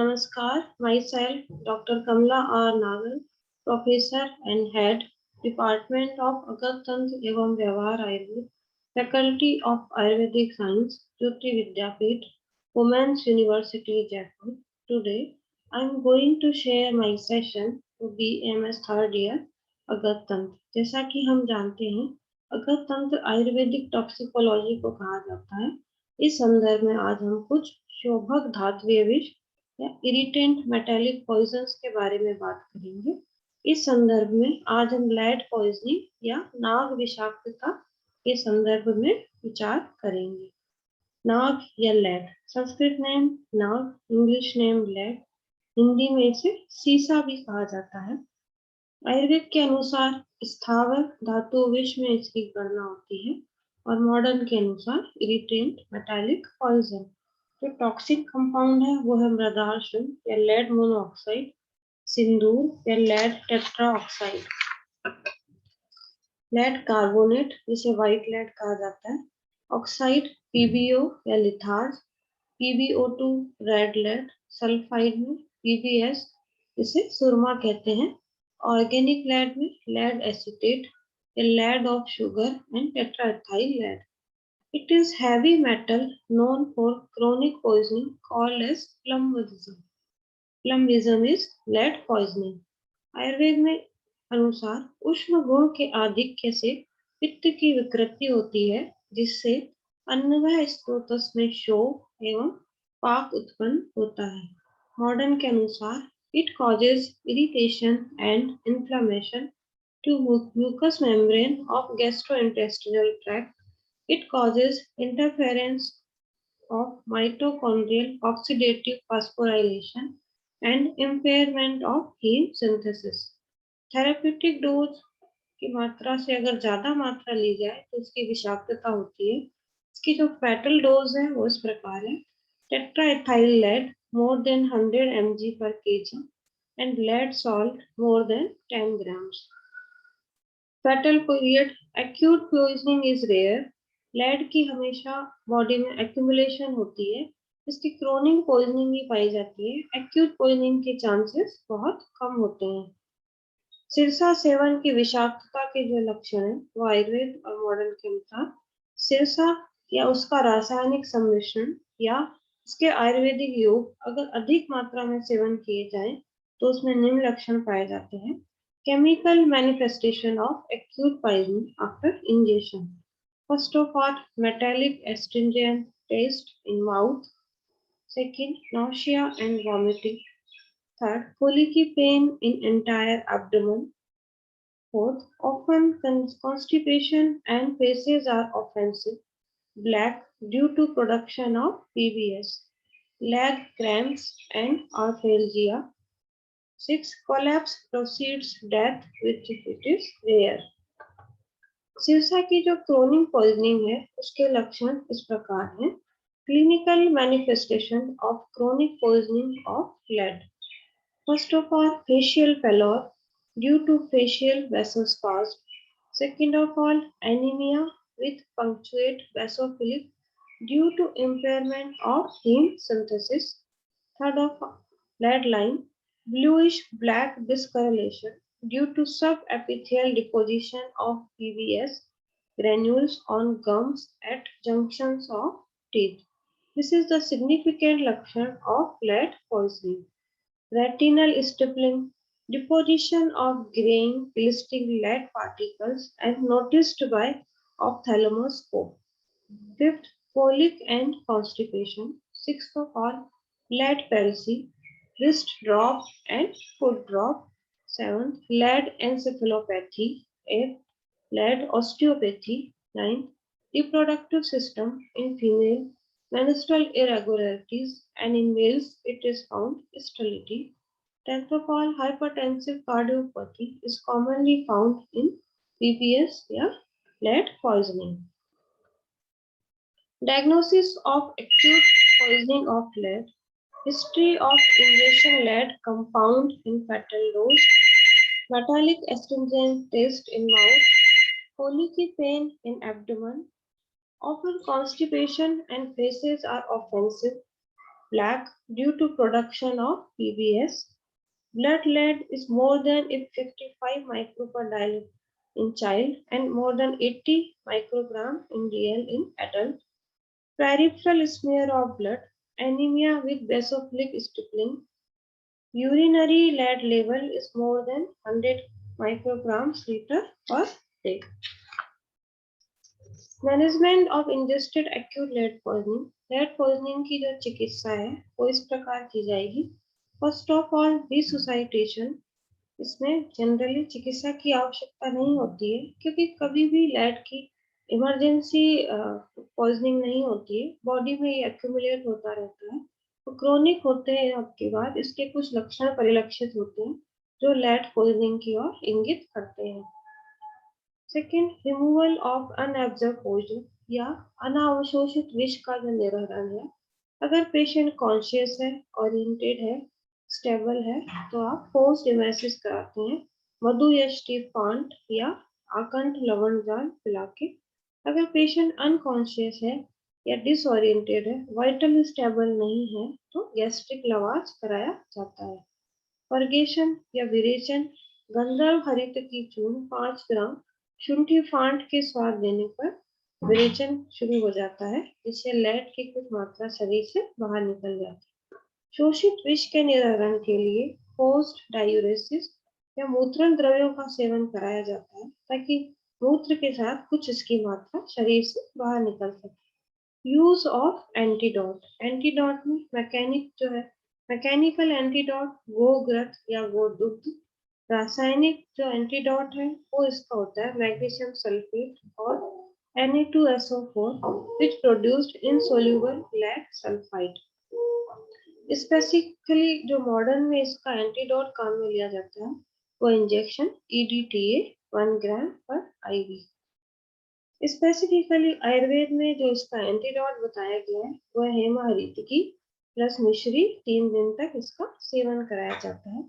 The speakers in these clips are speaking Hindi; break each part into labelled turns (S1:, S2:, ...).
S1: Namaskar, myself Dr. Kamla R. Nagal, Professor and Head, Department of Agat Tantra एवं व्यवहार Ayurveda, Faculty of Ayurvedic Science, Jyoti Vidyapeeth, Women's University, Jaipur. Today, I am going to share my session to BMS third year अगत तंत्र। जैसा कि हम जानते हैं, अगत तंत्र आयुर्वेदिक टॉक्सिकोलॉजी को कहा जाता है। इस संदर्भ में आज हम कुछ शोभक धात्विक विष या इरिटेंट मेटालिक पॉइजन्स के बारे में बात करेंगे। इस संदर्भ में आज हम लेड पॉइजनिंग या नाग विषाक्तता के संदर्भ में विचार करेंगे। नाग या लेड, संस्कृत नेम नाग, इंग्लिश नेम लेड, हिंदी में इसे सीसा भी कहा जाता है। आयुर्वेद के अनुसार स्थावर धातु विष में इसकी गणना होती है और मॉडर्न के अनुसार इरिटेंट मेटालिक पॉइजन। जो टॉक्सिक कंपाउंड है वो है मृदार्शन या लेड मोनोऑक्साइड, सिंदूर या lead tetra oxide, lead carbonate जिसे व्हाइट लेड कहा जाता है, ऑक्साइड पीबीओ या litharge, PBO two red lead, sulphide में पीबीएस जिसे सुरमा कहते हैं, ऑर्गेनिक लेड में लेड एसीटेट या lead of sugar and tetraethyl lead. It is heavy metal known for chronic poisoning called as plumbagism. Plumbagism is lead poisoning. Ayurveda में अनुसार उष्ण गुण के आधिक्य से पित्त की विकृति होती है, जिससे अन्नवाय स्रोतस में शोथ एवं पाक उत्पन्न होता है। मॉडर्न के अनुसार it causes irritation and inflammation to mucous membrane of gastrointestinal tract. It causes interference of mitochondrial oxidative phosphorylation and impairment of heme synthesis. Therapeutic dose की मात्रा से अगर ज्यादा मात्रा ली जाए तो इसकी विषाक्तता होती है। इसकी जो फैटल डोज है वो इस प्रकार है: टेट्राएथाइल lead more than 100 mg per kg and lead salt more than 10 grams. Fatal period, acute poisoning is rare. Lead की हमेशा बॉडी में एक्यूमुलेशन होती है, इसकी क्रोनिक पॉइजनिंग भी पाई जाती है। एक्यूट पॉइजनिंग के चांसेस बहुत कम होते हैं। सिरसा सेवन की विषाक्तता के जो लक्षण है वो आयुर्वेद और मॉडर्न के अनुसार सिरसा या उसका रासायनिक सम्मिश्रण या इसके आयुर्वेदिक योग अगर अधिक मात्रा में सेवन किए जाएं तो उसमें निम्न लक्षण पाए जाते हैं। Chemical manifestation of acute poisoning after injection. First of all, metallic astringent taste in mouth. Second, nausea and vomiting. Third, colicky pain in entire abdomen. Fourth, often constipation and faces are offensive, black due to production of PBS. Leg cramps and arthalgia. Sixth, collapse precedes death, which it is rare. Sirsa की जो क्रोनिक पॉइजनिंग है उसके लक्षण इस प्रकार हैं। Clinical manifestation of chronic poisoning of lead. First of all, facial pallor due to facial vasospasm. Second of all, anaemia with punctuate basophilic due to impairment of haem synthesis. Third of lead line, bluish black discoloration due to subepithelial deposition of PBS granules on gums at junctions of teeth. This is the significant lakshan of lead poisoning. Retinal stippling, deposition of graying glistening lead particles and noticed by ophthalmoscope. Fifth, colic and constipation. Sixth of all, lead palsy, wrist drop and foot drop. Seventh, lead encephalopathy. Eighth, lead osteopathy. Ninth, reproductive system in female, menstrual irregularities, and in males it is found sterility. Tenth of all, hypertensive cardiopathy is commonly found in PBS or lead poisoning. Diagnosis of acute poisoning of lead. History of ingestion lead compound in fatal dose. Metallic astringent taste in mouth. Colicky pain in abdomen. Often constipation and faces are offensive. black due to production of PBS. Blood lead is more than 55 micro per dial in child and more than 80 microgram in DL in adult. Peripheral smear of blood, anemia with basophilic stippling. Urinary lead level is more than 100 micrograms liter per day. Management of ingested acute lead poisoning की जो चिकित्सा है वो इस प्रकार की जाएगी. First of all resuscitation. इसमें जनरली चिकित्सा की आवश्यकता नहीं होती है क्योंकि कभी भी लेड की इमरजेंसी पॉइजनिंग नहीं होती है. बॉडी में ये एक्यूमुलेट होता रहता है. तो क्रोनिक होते हैं आपके बाद इसके कुछ लक्षण परिलक्षित होते हैं जो लेड पॉइजनिंग की ओर इंगित करते हैं. Second, removal of unabsorbed poison या अनावशोषित विष का जो निराकरण है. अगर पेशेंट कॉन्शियस है, ओरिएंटेड है, स्टेबल है तो आप फोर्स्ड इमेसिस कराते हैं मधु या स्टीफांट या आकंठ लवण जाल पिला के. अगर पेशेंट अनकॉन्शियस है या डिसओरिएंटेड है, वाइटल स्टेबल नहीं है तो गैस्ट्रिक लवाज कराया जाता है. परगेशन या विरेचन. गंधर्व हरित की चूर्ण 5 ग्राम शुंठी फांट के स्वाद देने पर विरेचन शुरू हो जाता है जिससे लेड की कुछ मात्रा शरीर से बाहर निकल जाती है. शोषित विष के निराकरण के लिए पोस्ट डायूरेसिस या मूत्रण द्रव्यों का सेवन कराया जाता है ताकि मूत्र के साथ कुछ इसकी मात्रा शरीर से बाहर निकल सके. Use of antidote. एंटीडोट में मैकेनिकल एंटीडोट गोग्रत या गोदुग्ध. रासायनिक जो एंटीडोट है वो इसका होता है मैग्नीशियम सल्फेट और Na2SO4 which produced insoluble lead sulfide. Specifically जो मॉडर्न में इसका एंटीडोट काम में लिया जाता है वो इंजेक्शन EDTA 1 ग्राम पर IV. स्पेसिफिकली आयुर्वेद में जो इसका एंटीडोट बताया गया है वह हेमहरितकी प्लस मिश्री 3 दिन तक इसका सेवन कराया जाता है.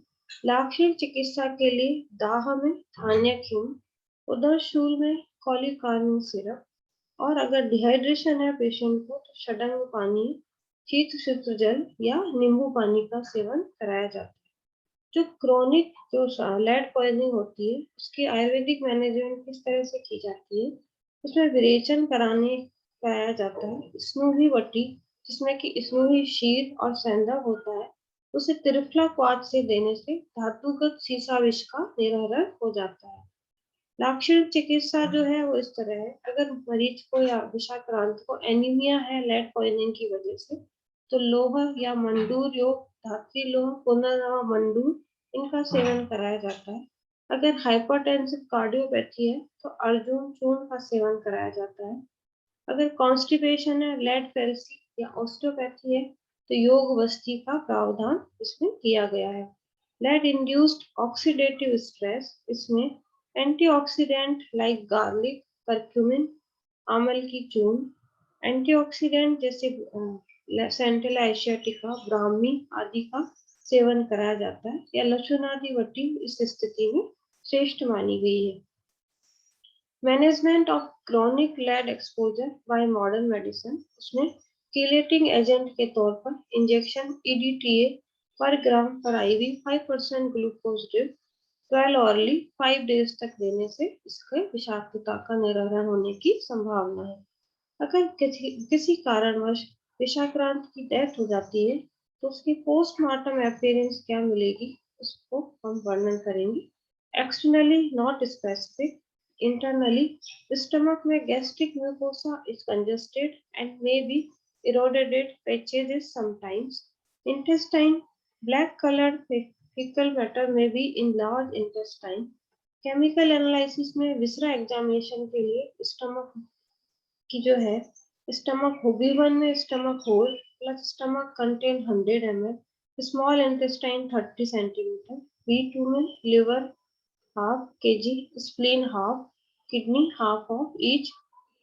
S1: लाक्षणिक चिकित्सा के लिए दाह में धान्य हिम, उदर शूल में कॉलीकार्निक सिरप और अगर डिहाइड्रेशन है पेशेंट को तो षडंग पानी, शीत शुद्ध जल या नींबू पानी का सेवन कराया जाता है. जो क्रोनिक जो लेड पॉइजनिंग होती है उसकी आयुर्वेदिक मैनेजमेंट किस तरह से की जाती है. उसमें विरेचन कराया जाता है. स्नूही वटी जिसमें कि स्नूही शीर और सेंधा होता है उसे त्रिफला क्वाथ से देने से धातुगत सीसा विष का निराकरण हो जाता है. लाक्षणिक चिकित्सा जो है वो इस तरह है. अगर मरीज को या विषाक्रांत को एनीमिया है लेड पॉइजनिंग की वजह से तो लोह या मंडूर योग, धात्री लोह, पुनर्नवा मंडूर इनका सेवन कराया जाता है. अगर हाइपरटेंसिव कार्डियोपैथी है तो अर्जुन चूर्ण का सेवन कराया जाता है. अगर कॉन्स्टिपेशन है, लेड फेरेसी या ऑस्टियोपैथी है तो योग बस्ती का प्रावधान इसमें किया गया है. Lead induced oxidative stress. इसमें एंटीऑक्सीडेंट लाइक गार्लिक, करक्यूमिन, आमल की चूर्ण, एंटीऑक्सीडेंट जैसे सेंटेला एशियाटिका, ब्राह्मी आदि का सेवन कराया जाता है या लक्षणादि वटी इस स्थिति में श्रेष्ठ मानी गई है. Management of chronic lead exposure by modern medicine. उसमें किलेटिंग एजेंट के तौर पर इंजेक्शन EDTA पर ग्राम पर IV 5% glucose drip 12 hourly 5 days तक देने से इसके विषाक्तता का निराकरण होने की संभावना है. अगर किसी कारणवश विषाक्रांत की डेथ हो जाती है तो उसकी पोस्टमार्टम अपीयरेंस क्या मिलेगी उसको हम वर्णन करेंगे. Externally not specific. Internally, the stomach में gastric mucosa is congested and may be eroded patches sometimes. Intestine, black colored fecal matter may be in large intestine. Chemical analysis में viscera examination के लिए stomach की जो है stomach B1 में stomach whole plus stomach contain 100 ml, small intestine 30 centimeter, B2 में liver half kg, spleen half, kidney half of each.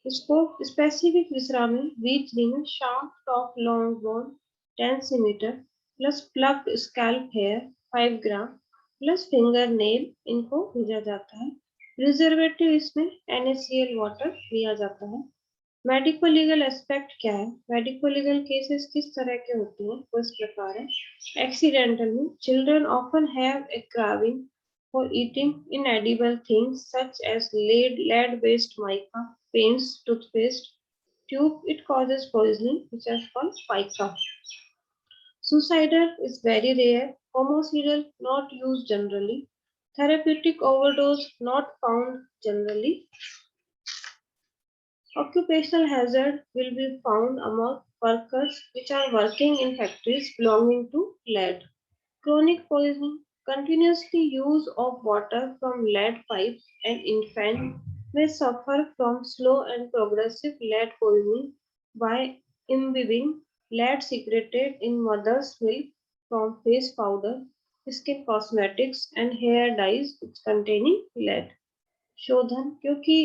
S1: इसको स्पेसिफिक विसरा में B3 में shaft of long bone 10 cm plus plug scalp hair 5 gram plus finger nail इनको भेजा जाता है. प्रिजर्वेटिव इसमें NaCl वाटर लिया जाता है. मेडिको लीगल एस्पेक्ट क्या है? मेडिको लीगल केसेस किस तरह के होते हैं? वो इस प्रकार है। एक्सीडेंटल में children often have a craving for eating inedible things such as lead-based mica, paints, toothpaste, tube. It causes poisoning, which is called pica. Suicidal is very rare. Homicidal not used generally. Therapeutic overdose not found generally. Occupational hazard will be found among workers which are working in factories belonging to lead. Chronic poisoning, continuously use of water from lead pipes, and infant may suffer from slow and progressive lead poisoning by imbibing lead secreted in mother's milk from face powder, skin cosmetics, and hair dyes containing lead. शोधन, क्योंकि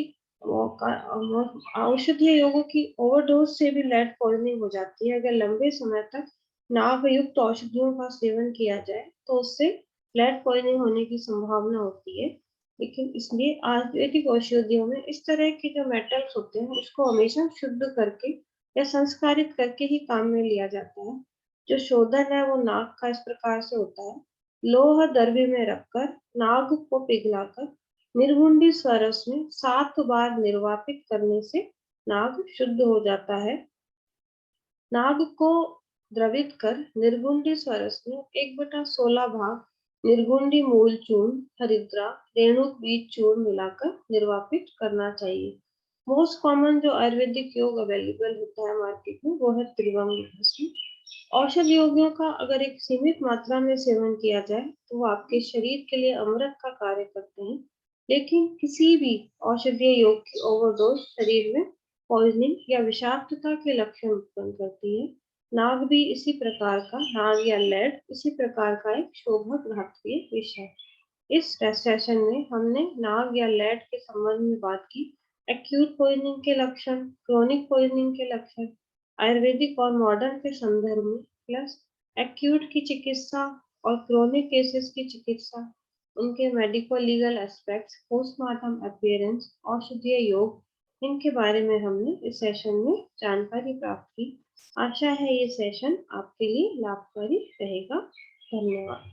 S1: औषधीय यौगों की ओवरडोज से भी लेड पॉइजनिंग हो जाती है। अगर लंबे समय तक नाभयुक्त औषधियों का सेवन किया जाए तो उससे लेड पॉइजनिंग होने की संभावना होती है। लेकिन इसलिए आयुर्वेदिक औषधियों में इस तरह के जो मेटल्स होते हैं उसको हमेशा शुद्ध करके या संस्कारित करके ही काम में लिया जाता है। जो शोधन है वो नाग का इस प्रकार से होता है। लोह दर्भी में रखकर नाग को पिघलाकर निर्गुंडी स्वरस में 7 बार निर्वापित करने से नाग शुद्ध हो जाता है। नाग को द्रवित कर निर्गुंडी स्वरस में 1/16 भाग निर्गुंडी मूल चूर्ण, हरिद्रा, रेणुक बीज चूर्ण मिलाकर निर्वापित करना चाहिए। मोस्ट कॉमन जो आयुर्वेदिक योग अवेलेबल होता है मार्केट में वो है त्रिवंग भस्म। औषध योगियों का अगर एक सीमित मात्रा में सेवन किया जाए तो वो आपके शरीर के लिए अमृत का कार्य करते हैं। लेकिन किसी भी औषधीय योग की ओवरडोज शरीर में पॉइजनिंग या विषाक्तता के लक्षण उत्पन्न करती है। नाग भी इसी प्रकार का, नाग या लेड इसी प्रकार का एक शोभक घातकीय विष है। इस सेशन में हमने नाग या लेड के संबंध में बात की। एक्यूट पॉइजनिंग के लक्षण, क्रोनिक पॉइजनिंग के लक्षण, आयुर्वेदिक और मॉडर्न के संदर्भ में, प्लस एक्यूट की चिकित्सा और क्रोनिक केसेस की चिकित्सा, उनके medico legal aspects, postmortem appearance, औषधीय योग, इनके बारे में हमने इस सेशन में जानकारी प्राप्त की। आशा है ये सेशन आपके लिए लाभकारी रहेगा। धन्यवाद।